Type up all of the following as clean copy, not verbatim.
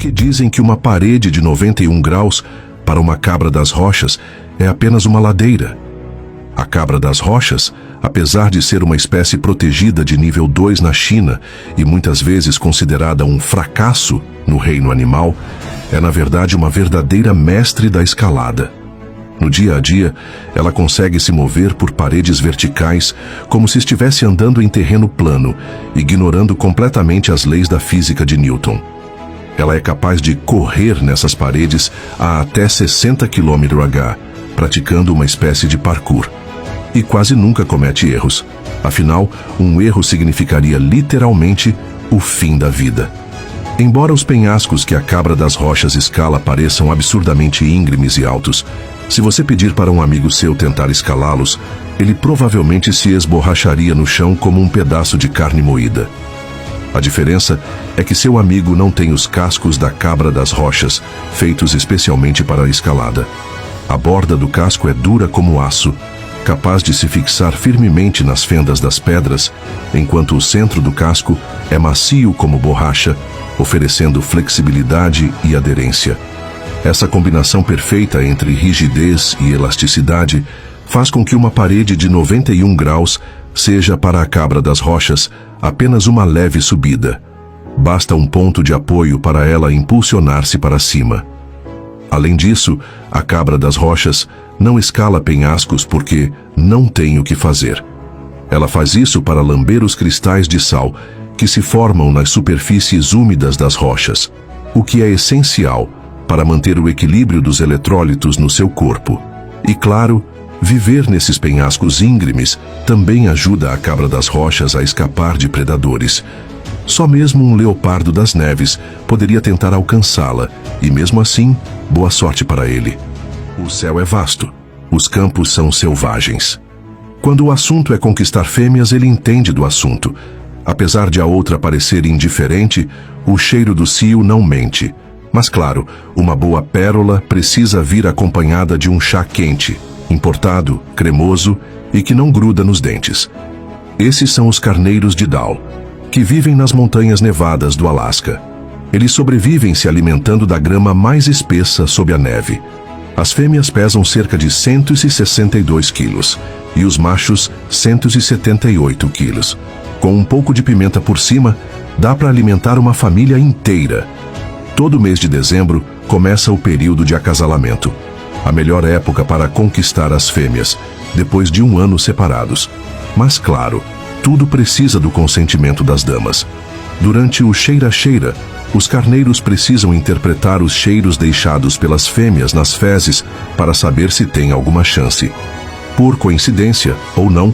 porque dizem que uma parede de 91 graus para uma cabra das rochas é apenas uma ladeira. A cabra das rochas, apesar de ser uma espécie protegida de nível 2 na China e muitas vezes considerada um fracasso no reino animal, é na verdade uma verdadeira mestre da escalada. No dia a dia, ela consegue se mover por paredes verticais como se estivesse andando em terreno plano, ignorando completamente as leis da física de Newton. Ela é capaz de correr nessas paredes a até 60 km/h, praticando uma espécie de parkour. E quase nunca comete erros. Afinal, um erro significaria literalmente o fim da vida. Embora os penhascos que a cabra das rochas escala pareçam absurdamente íngremes e altos, se você pedir para um amigo seu tentar escalá-los, ele provavelmente se esborracharia no chão como um pedaço de carne moída. A diferença é que seu amigo não tem os cascos da cabra das rochas, feitos especialmente para a escalada. A borda do casco é dura como aço, capaz de se fixar firmemente nas fendas das pedras, enquanto o centro do casco é macio como borracha, oferecendo flexibilidade e aderência. Essa combinação perfeita entre rigidez e elasticidade faz com que uma parede de 91 graus seja para a cabra das rochas apenas uma leve subida. Basta um ponto de apoio para ela impulsionar-se para cima. Além disso, a cabra das rochas não escala penhascos porque não tem o que fazer. Ela faz isso para lamber os cristais de sal que se formam nas superfícies úmidas das rochas, o que é essencial para manter o equilíbrio dos eletrólitos no seu corpo. E claro, viver nesses penhascos íngremes também ajuda a cabra das rochas a escapar de predadores. Só mesmo um leopardo das neves poderia tentar alcançá-la, e mesmo assim, boa sorte para ele. O céu é vasto, os campos são selvagens. Quando o assunto é conquistar fêmeas, ele entende do assunto. Apesar de a outra parecer indiferente, o cheiro do cio não mente. Mas claro, uma boa pérola precisa vir acompanhada de um chá quente, importado, cremoso e que não gruda nos dentes. Esses são os carneiros de Dall, que vivem nas montanhas nevadas do Alasca. Eles sobrevivem se alimentando da grama mais espessa sob a neve. As fêmeas pesam cerca de 162 quilos e os machos 178 quilos. Com um pouco de pimenta por cima, dá para alimentar uma família inteira. Todo mês de dezembro começa o período de acasalamento, a melhor época para conquistar as fêmeas, depois de um ano separados. Mas claro, tudo precisa do consentimento das damas. Durante o cheira-cheira, os carneiros precisam interpretar os cheiros deixados pelas fêmeas nas fezes para saber se tem alguma chance. Por coincidência, ou não,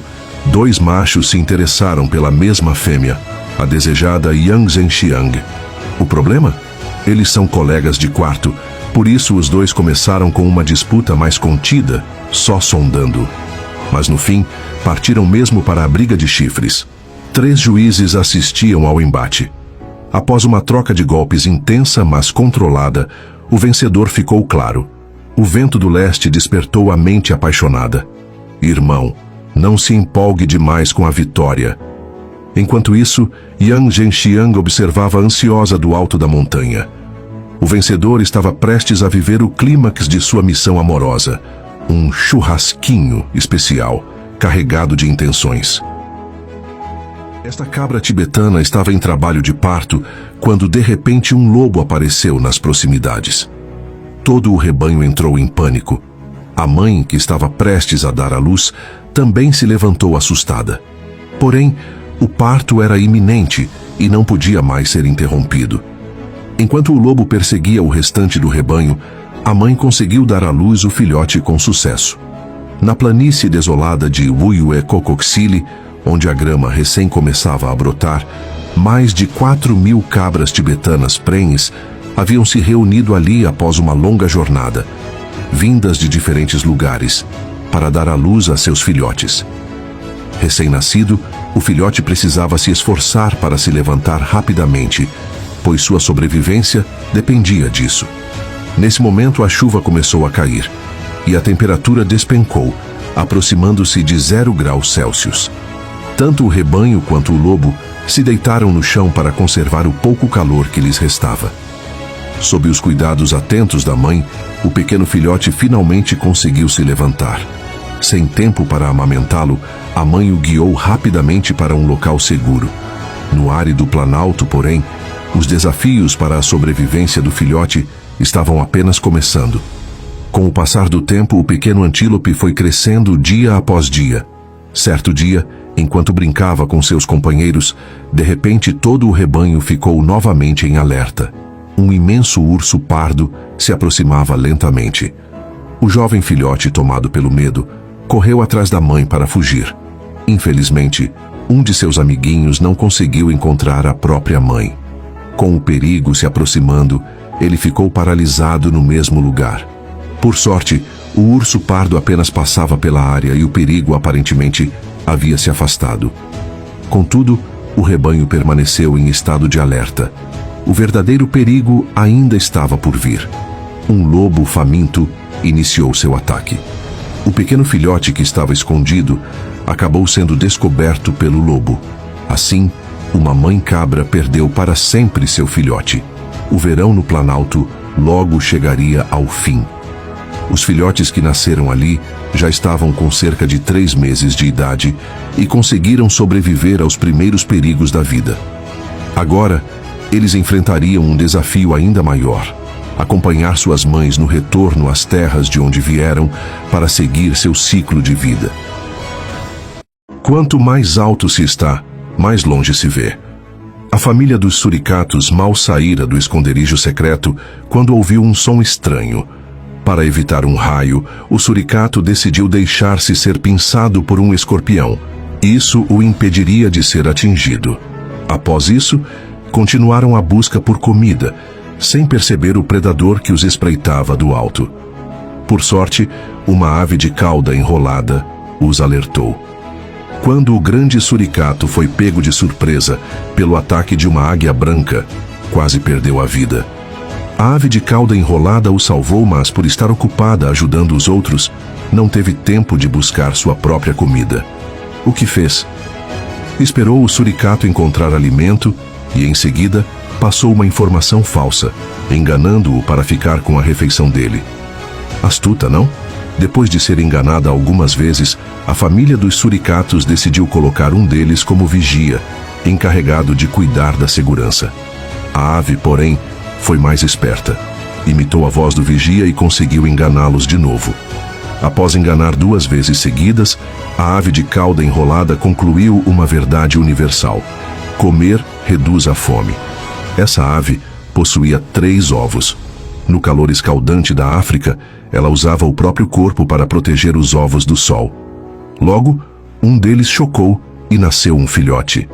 2 machos se interessaram pela mesma fêmea, a desejada Yang Zhenxiang. O problema? Eles são colegas de quarto, por isso os dois começaram com uma disputa mais contida, só sondando. Mas no fim, partiram mesmo para a briga de chifres. 3 juízes assistiam ao embate. Após uma troca de golpes intensa, mas controlada, o vencedor ficou claro. O vento do leste despertou a mente apaixonada. Irmão, não se empolgue demais com a vitória. Enquanto isso, Yang Zhenxiang observava ansiosa do alto da montanha. O vencedor estava prestes a viver o clímax de sua missão amorosa, um churrasquinho especial, carregado de intenções. Esta cabra tibetana estava em trabalho de parto quando de repente um lobo apareceu nas proximidades. Todo o rebanho entrou em pânico. A mãe, que estava prestes a dar à luz, também se levantou assustada. Porém, o parto era iminente e não podia mais ser interrompido. Enquanto o lobo perseguia o restante do rebanho, a mãe conseguiu dar à luz o filhote com sucesso. Na planície desolada de Wuyue-Kokoxili, onde a grama recém começava a brotar, mais de 4.000 cabras tibetanas prenhes haviam se reunido ali após uma longa jornada, vindas de diferentes lugares, para dar à luz a seus filhotes. Recém-nascido, o filhote precisava se esforçar para se levantar rapidamente, pois sua sobrevivência dependia disso. Nesse momento, a chuva começou a cair, e a temperatura despencou, aproximando-se de 0 graus Celsius. Tanto o rebanho quanto o lobo se deitaram no chão para conservar o pouco calor que lhes restava. Sob os cuidados atentos da mãe, o pequeno filhote finalmente conseguiu se levantar. Sem tempo para amamentá-lo, a mãe o guiou rapidamente para um local seguro. No árido planalto, porém, os desafios para a sobrevivência do filhote estavam apenas começando. Com o passar do tempo, o pequeno antílope foi crescendo dia após dia. Certo dia, enquanto brincava com seus companheiros, de repente todo o rebanho ficou novamente em alerta. Um imenso urso pardo se aproximava lentamente. O jovem filhote, tomado pelo medo, correu atrás da mãe para fugir. Infelizmente, um de seus amiguinhos não conseguiu encontrar a própria mãe. Com o perigo se aproximando, ele ficou paralisado no mesmo lugar. Por sorte, o urso pardo apenas passava pela área e o perigo aparentemente havia se afastado. Contudo, o rebanho permaneceu em estado de alerta. O verdadeiro perigo ainda estava por vir. Um lobo faminto iniciou seu ataque. O pequeno filhote que estava escondido acabou sendo descoberto pelo lobo. Assim, uma mãe cabra perdeu para sempre seu filhote. O verão no Planalto logo chegaria ao fim. Os filhotes que nasceram ali já estavam com cerca de 3 meses de idade e conseguiram sobreviver aos primeiros perigos da vida. Agora, eles enfrentariam um desafio ainda maior: acompanhar suas mães no retorno às terras de onde vieram para seguir seu ciclo de vida. Quanto mais alto se está, mais longe se vê. A família dos suricatos mal saíra do esconderijo secreto quando ouviu um som estranho. Para evitar um raio, o suricato decidiu deixar-se ser pinçado por um escorpião. Isso o impediria de ser atingido. Após isso, continuaram a busca por comida, sem perceber o predador que os espreitava do alto. Por sorte, uma ave de cauda enrolada os alertou. Quando o grande suricato foi pego de surpresa pelo ataque de uma águia branca, quase perdeu a vida. A ave de cauda enrolada o salvou, mas por estar ocupada ajudando os outros, não teve tempo de buscar sua própria comida. O que fez? Esperou o suricato encontrar alimento e, em seguida, passou uma informação falsa, enganando-o para ficar com a refeição dele. Astuta, não? Depois de ser enganada algumas vezes, a família dos suricatos decidiu colocar um deles como vigia, encarregado de cuidar da segurança. A ave, porém, foi mais esperta. Imitou a voz do vigia e conseguiu enganá-los de novo. Após enganar 2 vezes seguidas, a ave de cauda enrolada concluiu uma verdade universal: comer reduz a fome. Essa ave possuía 3 ovos. No calor escaldante da África, ela usava o próprio corpo para proteger os ovos do sol. Logo, um deles chocou e nasceu um filhote.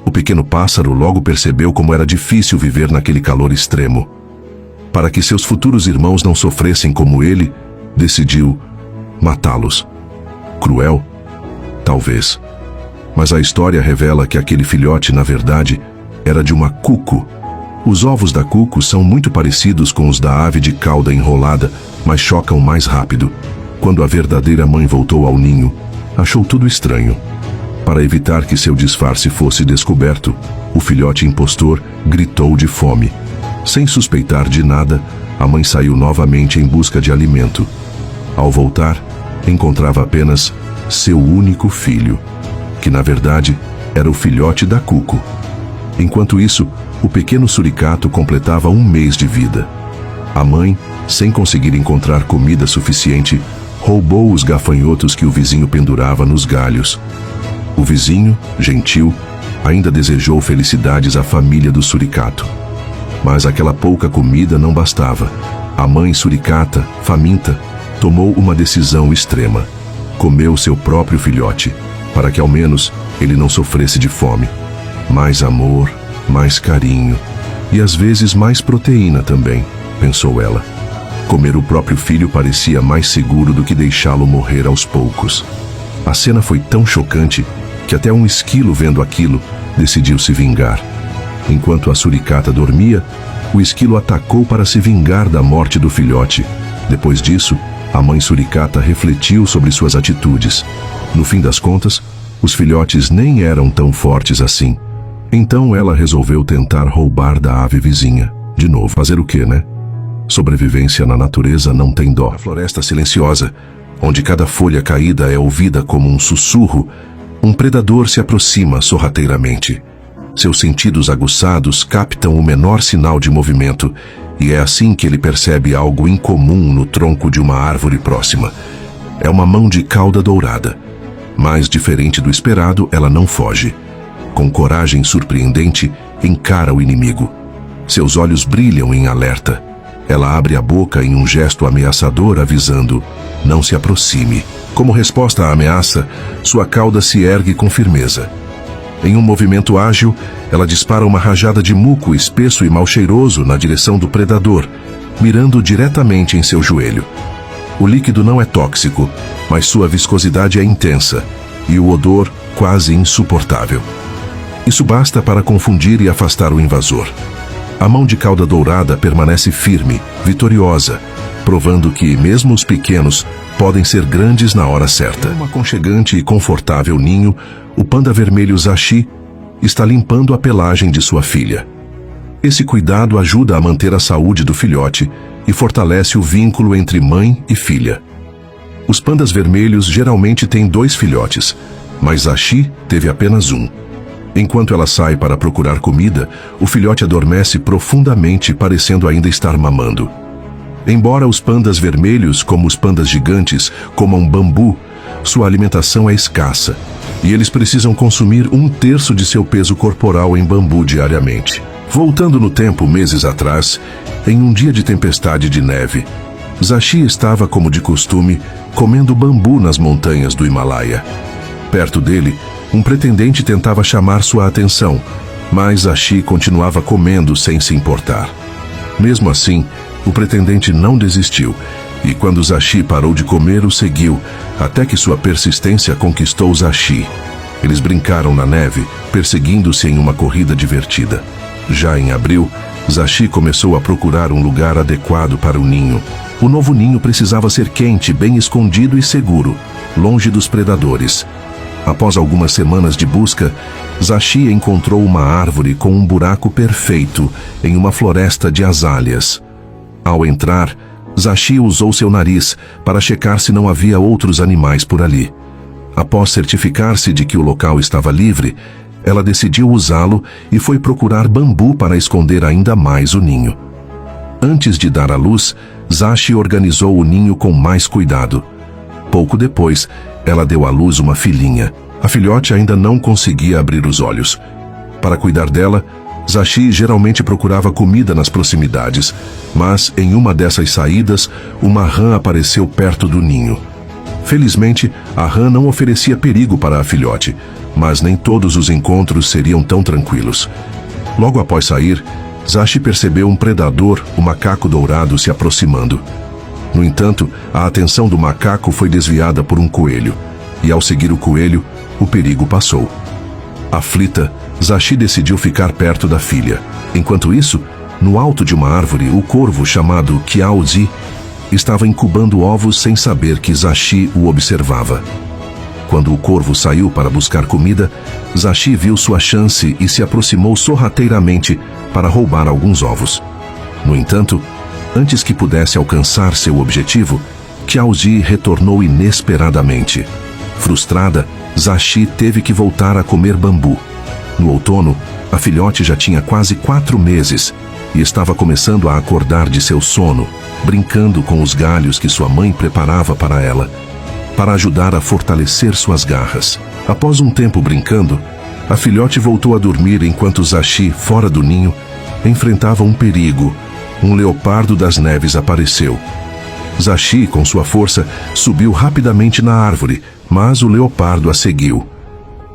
O pequeno pássaro logo percebeu como era difícil viver naquele calor extremo. Para que seus futuros irmãos não sofressem como ele, decidiu matá-los. Cruel? Talvez. Mas a história revela que aquele filhote, na verdade, era de uma cuco. Os ovos da cuco são muito parecidos com os da ave de cauda enrolada, mas chocam mais rápido. Quando a verdadeira mãe voltou ao ninho, achou tudo estranho. Para evitar que seu disfarce fosse descoberto, o filhote impostor gritou de fome. Sem suspeitar de nada, a mãe saiu novamente em busca de alimento. Ao voltar, encontrava apenas seu único filho, que na verdade era o filhote da cuco. Enquanto isso, o pequeno suricato completava 1 mês de vida. A mãe, sem conseguir encontrar comida suficiente, roubou os gafanhotos que o vizinho pendurava nos galhos. O vizinho, gentil, ainda desejou felicidades à família do suricato. Mas aquela pouca comida não bastava. A mãe suricata, faminta, tomou uma decisão extrema. Comeu seu próprio filhote, para que ao menos ele não sofresse de fome. Mais amor, mais carinho e às vezes mais proteína também, pensou ela. Comer o próprio filho parecia mais seguro do que deixá-lo morrer aos poucos. A cena foi tão chocante que até um esquilo, vendo aquilo, decidiu se vingar. Enquanto a suricata dormia, o esquilo atacou para se vingar da morte do filhote. Depois disso, a mãe suricata refletiu sobre suas atitudes. No fim das contas, os filhotes nem eram tão fortes assim. Então ela resolveu tentar roubar da ave vizinha. De novo, fazer o quê, né? Sobrevivência na natureza não tem dó. A floresta silenciosa, onde cada folha caída é ouvida como um sussurro, um predador se aproxima sorrateiramente. Seus sentidos aguçados captam o menor sinal de movimento, e é assim que ele percebe algo incomum no tronco de uma árvore próxima. É uma mão de cauda dourada. Mas, diferente do esperado, ela não foge. Com coragem surpreendente, encara o inimigo. Seus olhos brilham em alerta. Ela abre a boca em um gesto ameaçador, avisando: não se aproxime. Como resposta à ameaça, sua cauda se ergue com firmeza. Em um movimento ágil, ela dispara uma rajada de muco espesso e mal cheiroso na direção do predador, mirando diretamente em seu joelho. O líquido não é tóxico, mas sua viscosidade é intensa e o odor quase insuportável. Isso basta para confundir e afastar o invasor. A mão de cauda dourada permanece firme, vitoriosa, provando que, mesmo os pequenos, podem ser grandes na hora certa. Em um aconchegante e confortável ninho, o panda vermelho Zashi está limpando a pelagem de sua filha. Esse cuidado ajuda a manter a saúde do filhote e fortalece o vínculo entre mãe e filha. Os pandas vermelhos geralmente têm 2 filhotes, mas Zashi teve apenas um. Enquanto ela sai para procurar comida, o filhote adormece profundamente, parecendo ainda estar mamando. Embora os pandas vermelhos, como os pandas gigantes, comam bambu, sua alimentação é escassa, e eles precisam consumir 1/3 de seu peso corporal em bambu diariamente. Voltando no tempo meses atrás, em um dia de tempestade de neve, Zashi estava, como de costume, comendo bambu nas montanhas do Himalaia. Perto dele, um pretendente tentava chamar sua atenção, mas Zashi continuava comendo sem se importar. Mesmo assim, o pretendente não desistiu, e quando Zashi parou de comer, o seguiu, até que sua persistência conquistou Zashi. Eles brincaram na neve, perseguindo-se em uma corrida divertida. Já em abril, Zashi começou a procurar um lugar adequado para o ninho. O novo ninho precisava ser quente, bem escondido e seguro, longe dos predadores. Após algumas semanas de busca, Zashi encontrou uma árvore com um buraco perfeito em uma floresta de azáleas. Ao entrar, Zashi usou seu nariz para checar se não havia outros animais por ali. Após certificar-se de que o local estava livre, ela decidiu usá-lo e foi procurar bambu para esconder ainda mais o ninho. Antes de dar à luz, Zashi organizou o ninho com mais cuidado. Pouco depois, ela deu à luz uma filhinha. A filhote ainda não conseguia abrir os olhos. Para cuidar dela, Zashi geralmente procurava comida nas proximidades, mas em uma dessas saídas, uma rã apareceu perto do ninho. Felizmente, a rã não oferecia perigo para a filhote, mas nem todos os encontros seriam tão tranquilos. Logo após sair, Zashi percebeu um predador, o macaco dourado, se aproximando. No entanto, a atenção do macaco foi desviada por um coelho, e ao seguir o coelho, o perigo passou. Aflita, Zashi decidiu ficar perto da filha. Enquanto isso, no alto de uma árvore, o corvo chamado Qiaozi estava incubando ovos sem saber que Zashi o observava. Quando o corvo saiu para buscar comida, Zashi viu sua chance e se aproximou sorrateiramente para roubar alguns ovos. No entanto, antes que pudesse alcançar seu objetivo, Qiaozi retornou inesperadamente. Frustrada, Zashi teve que voltar a comer bambu. No outono, a filhote já tinha quase 4 meses e estava começando a acordar de seu sono, brincando com os galhos que sua mãe preparava para ela, para ajudar a fortalecer suas garras. Após um tempo brincando, a filhote voltou a dormir enquanto Zashi, fora do ninho, enfrentava um perigo. Um leopardo das neves apareceu. Zashi, com sua força, subiu rapidamente na árvore, mas o leopardo a seguiu.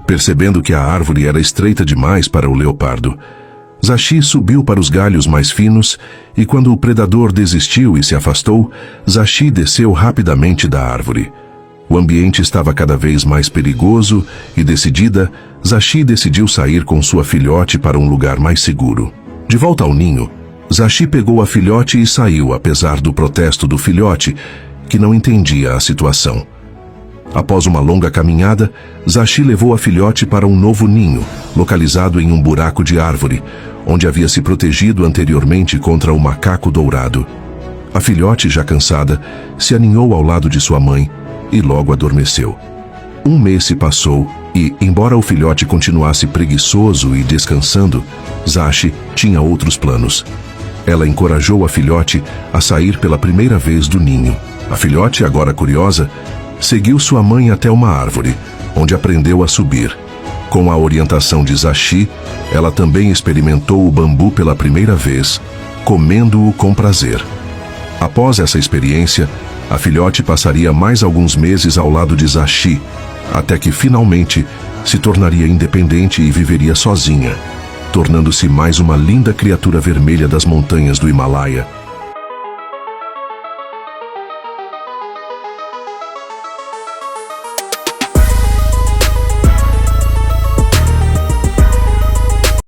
Percebendo que a árvore era estreita demais para o leopardo, Zashi subiu para os galhos mais finos e, quando o predador desistiu e se afastou, Zashi desceu rapidamente da árvore. O ambiente estava cada vez mais perigoso e, decidida, Zashi decidiu sair com sua filhote para um lugar mais seguro. De volta ao ninho, Zashi pegou a filhote e saiu, apesar do protesto do filhote, que não entendia a situação. Após uma longa caminhada, Zashi levou a filhote para um novo ninho, localizado em um buraco de árvore, onde havia se protegido anteriormente contra o macaco dourado. A filhote, já cansada, se aninhou ao lado de sua mãe e logo adormeceu. Um mês se passou e, embora o filhote continuasse preguiçoso e descansando, Zashi tinha outros planos. Ela encorajou a filhote a sair pela primeira vez do ninho. A filhote, agora curiosa, seguiu sua mãe até uma árvore, onde aprendeu a subir. Com a orientação de Zashi, ela também experimentou o bambu pela primeira vez, comendo-o com prazer. Após essa experiência, a filhote passaria mais alguns meses ao lado de Zashi, até que finalmente se tornaria independente e viveria sozinha, tornando-se mais uma linda criatura vermelha das montanhas do Himalaia,